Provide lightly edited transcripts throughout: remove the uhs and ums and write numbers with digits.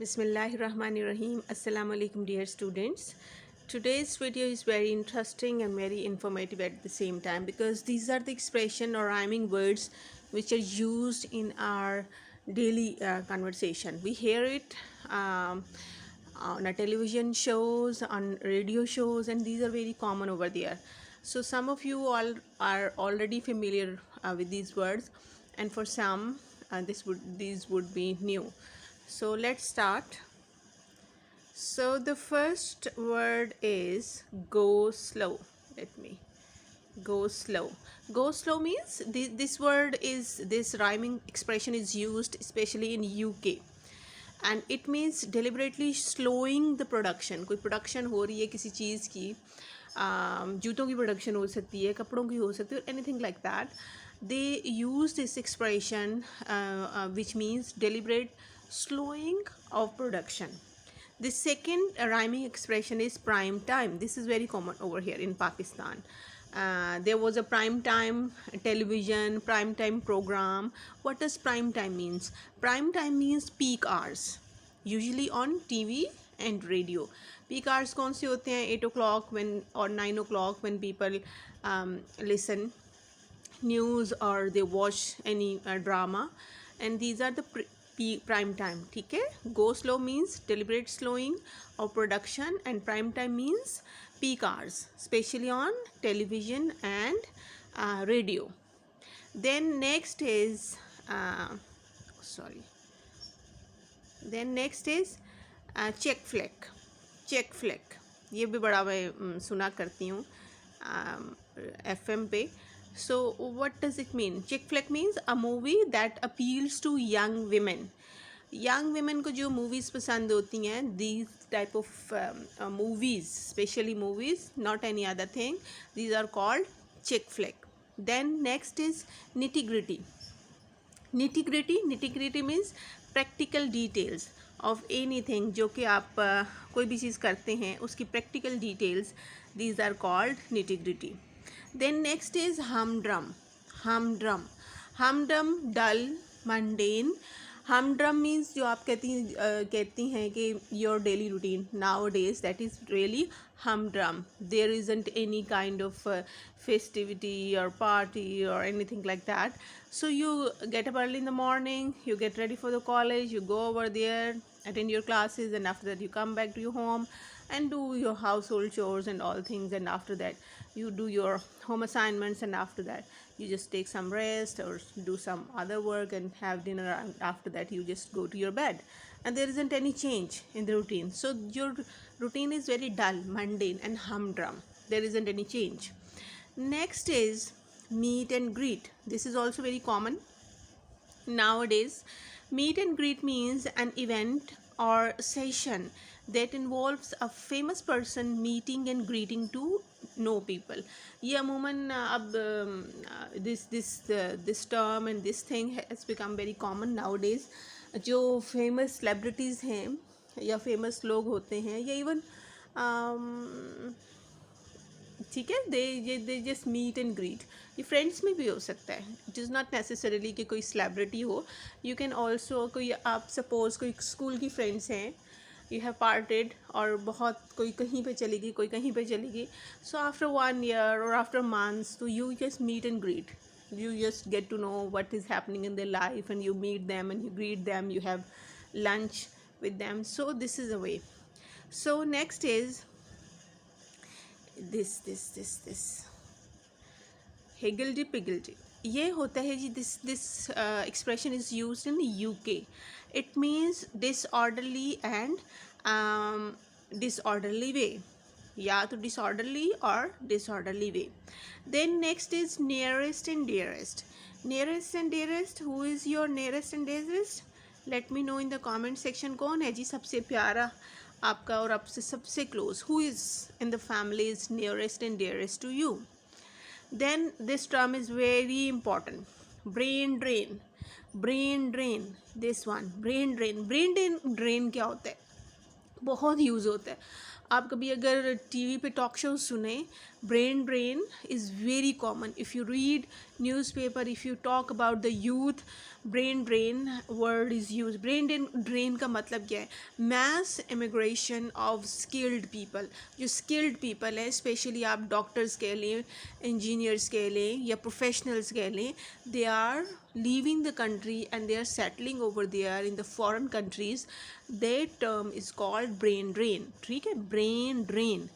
Bismillahirrahmanirrahim. Assalamu alaikum, dear students. Today's video is very interesting and very informative at the same time because these are the expression or rhyming words which are used in our daily conversation. We hear it on our television shows, on radio shows, and these are very common over there. So some of you all are already familiar with these words, and for some, these would be new. So let's start. So the first word is go slow. Let me go slow. Go slow means this word is this rhyming expression is used especially in UK, and it means deliberately slowing the production. कोई production हो रही है किसी चीज़ की, जूतों की production हो सकती है, कपड़ों की हो सकती है, anything like that. They use this expression which means deliberate slowing of production. The second rhyming expression is prime time. This is very common over here in Pakistan. There was a prime time television, prime time program. What does prime time means? Prime time means peak hours, usually on TV and radio. Peak hours कौन से होते हैं? 8 o'clock when or 9 o'clock when people listen news or they watch any drama, and these are the prime time. ठीक है. Go slow means deliberate slowing of production, and prime time means peak hours, especially on television and radio. Then next is sorry. Then next is check flick. Check flick ये भी बड़ा मैं सुना करती हूँ FM पे. So what does it mean? Chick flick means a movie that appeals to young women. Young women को जो movies पसंद होती हैं, these type of movies, especially movies, not any other thing, these are called chick flick. Then next is nitty gritty. Nitty gritty means practical details of anything. जो कि आप कोई भी चीज़ करते हैं उसकी practical details, these are called nitty gritty. Then next is humdrum. Humdrum, dull, mundane. Humdrum means जो आप कहती हैं कि your daily routine nowadays, that is really humdrum. There isn't any kind of festivity or party or anything like that. So you get up early in the morning, you get ready for the college, you go over there, attend your classes, and after that you come back to your home and do your household chores and all things, and after that you do your home assignments, and after that you just take some rest or do some other work and have dinner, and after that you just go to your bed, and there isn't any change in the routine. So your routine is very dull, mundane, and humdrum. There isn't any change. Next is meet and greet. This is also very common nowadays. Meet and greet means an event or session that involves a famous person meeting and greeting to know people. ये अमूमन अब this term and this thing has become very common nowadays. जो famous celebrities हैं या famous लोग होते हैं या even ठीक है, they just meet and greet. ये फ्रेंड्स में भी हो सकता है. इट इज़ नॉट नेसेसरीली कि कोई सेलिब्रिटी हो. यू कैन ऑल्सो कोई आप सपोज कोई स्कूल की फ्रेंड्स हैं, यू हैव पार्टेड, और बहुत कोई कहीं पे चली गई, कोई कहीं पे चली गई. सो आफ्टर 1 year और आफ्टर मंथ्स, तो you just meet and greet. You just get to know what is happening in their life, and you meet them and you greet them, you have lunch with them. So this is a way. So next is this higgledy piggledy. ये होता है जी. this expression is used in UK. It means disorderly and disorderly way, या तो disorderly or disorderly way. Then next is nearest and dearest. Nearest and dearest, who is your nearest and dearest? Let me know in the comment section. कौन है जी सबसे प्यारा आपका और आपसे सबसे close? Who is in the family is nearest and dearest to you? Then this term is very important. Brain drain. Brain drain. This one, brain drain. Brain क्या होता है? बहुत यूज़ होता है. आप कभी अगर टीवी पे टॉक शो सुने, brain drain is very common. If you read newspaper, if you talk about the youth, brain drain word is use. Brain drain का मतलब क्या है? Mass immigration of skilled people. जो स्किल्ड पीपल है, specially आप doctors कह लें, engineers कह लें या प्रोफेशनल्स कह लें, they are leaving the country and they are settling over there in the foreign countries. That term is called brain drain. ठीक है, ब्रेन ड्रेन।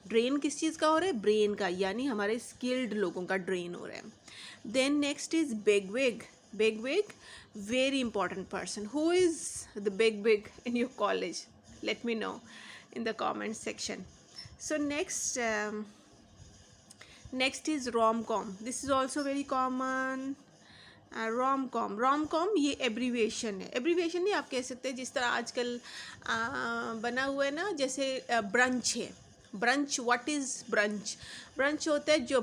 ड्रेन किस चीज़ का हो रहा है? ब्रेन का, यानी हमारे स्किल्ड लोगों का ड्रेन हो रहा है। Then next is bigwig. Bigwig, very important person. Who is the big in your college? Let me know in the comment section. So next is rom-com. This is also very common. rom-com ये abbreviation है। Abbreviation नहीं आप कह सकते, जिस तरह आजकल बना हुआ है ना, जैसे ब्रंच है। Brunch, what is brunch? Brunch होता है जो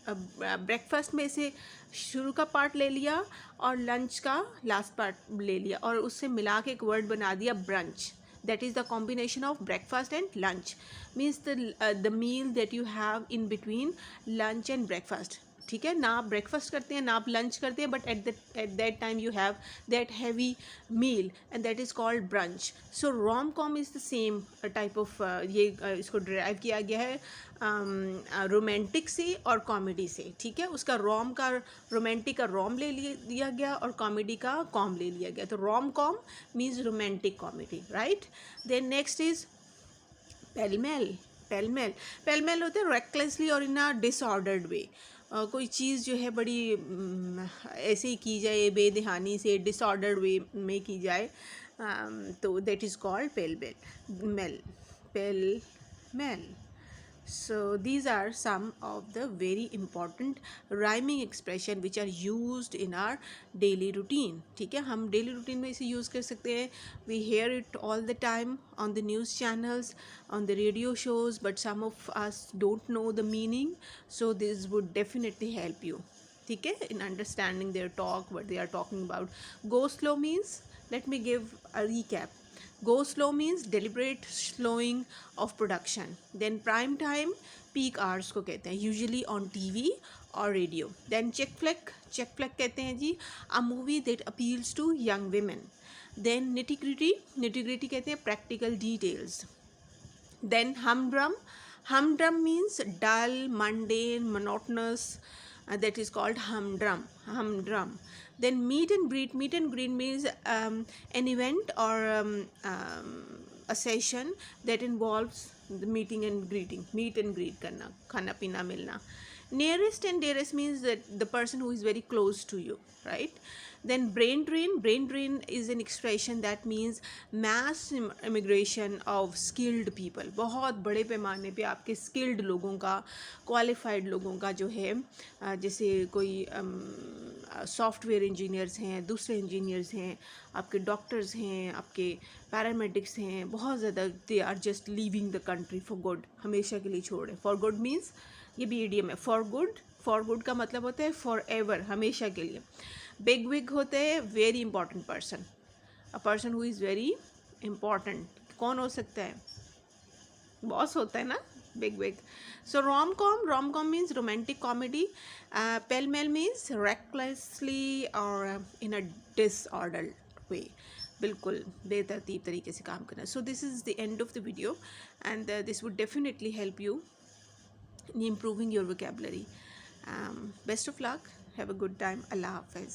ब्रेकफास्ट में से शुरू का पार्ट ले लिया और लंच का लास्ट पार्ट ले लिया और उससे मिला के एक वर्ड बना दिया brunch. That is the combination of breakfast and lunch. Means the meal that you have in between lunch and breakfast. ठीक है ना, आप ब्रेकफास्ट करते हैं ना आप लंच करते हैं, but at that time you have that heavy meal and that is called brunch. So rom com is the same type of, ये इसको ड्राइव किया गया है रोमांटिक से और कॉमेडी से। ठीक है, उसका रोमांटिक का रोम ले लिया गया और कॉमेडी का कॉम ले लिया गया। तो rom com means romantic comedy, right. Then next is pellmell. Pellmell होते हैं रेकलेसली और इन अ डिसऑर्डर्ड वे। कोई चीज़ जो है बड़ी ऐसे ही की जाए, बेदहानी से, डिसऑर्डर्ड वे में की जाए, तो that is called pell-mell. So these are some of the very important rhyming expression which are used in our daily routine. ठीक है, हम daily routine में इसे use कर सकते हैं. We hear it all the time on the news channels, on the radio shows, but some of us don't know the meaning, so this would definitely help you. ठीक है, in understanding their talk, what they are talking about. Go slow means, let me give a recap. Go slow means deliberate slowing of production. Then prime time, peak hours को कहते हैं, usually on TV or radio. Then check flick कहते हैं जी, a movie that appeals to young women. Then nitty gritty कहते हैं practical details. Then humdrum means dull, mundane, monotonous. That is called humdrum. Then meet and greet means an event or a session that involves the meeting and greeting. Meet and greet करना, खाना पीना मिलना. Nearest and dearest means that the person who is very close to you, right? Then brain drain is an expression that means mass immigration of skilled people. बहुत बड़े पैमाने पे आपके skilled लोगों का, qualified लोगों का जो है, जैसे कोई सॉफ्टवेयर इंजीनियर्स हैं, दूसरे इंजीनियर्स हैं, आपके डॉक्टर्स हैं, आपके पैरामेडिक्स हैं, बहुत ज़्यादा they are just leaving the country for good, हमेशा के लिए छोड़े। फॉर गुड मीन्स ये भी ईडियम है। फॉर गुड का मतलब होता है फॉर एवर, हमेशा के लिए। बिग विग होते हैं very important person, a person who is very important. कौन हो सकता है? बॉस होता है ना, bigwig. So rom com means romantic comedy. Pell mell means recklessly और इन अ डिसऑर्डर वे, बिल्कुल बेतरतीब तरीके से काम करना. So this is the end of the video and this would definitely help you in improving your vocabulary. Best of luck. Have a good time. Allah Hafiz.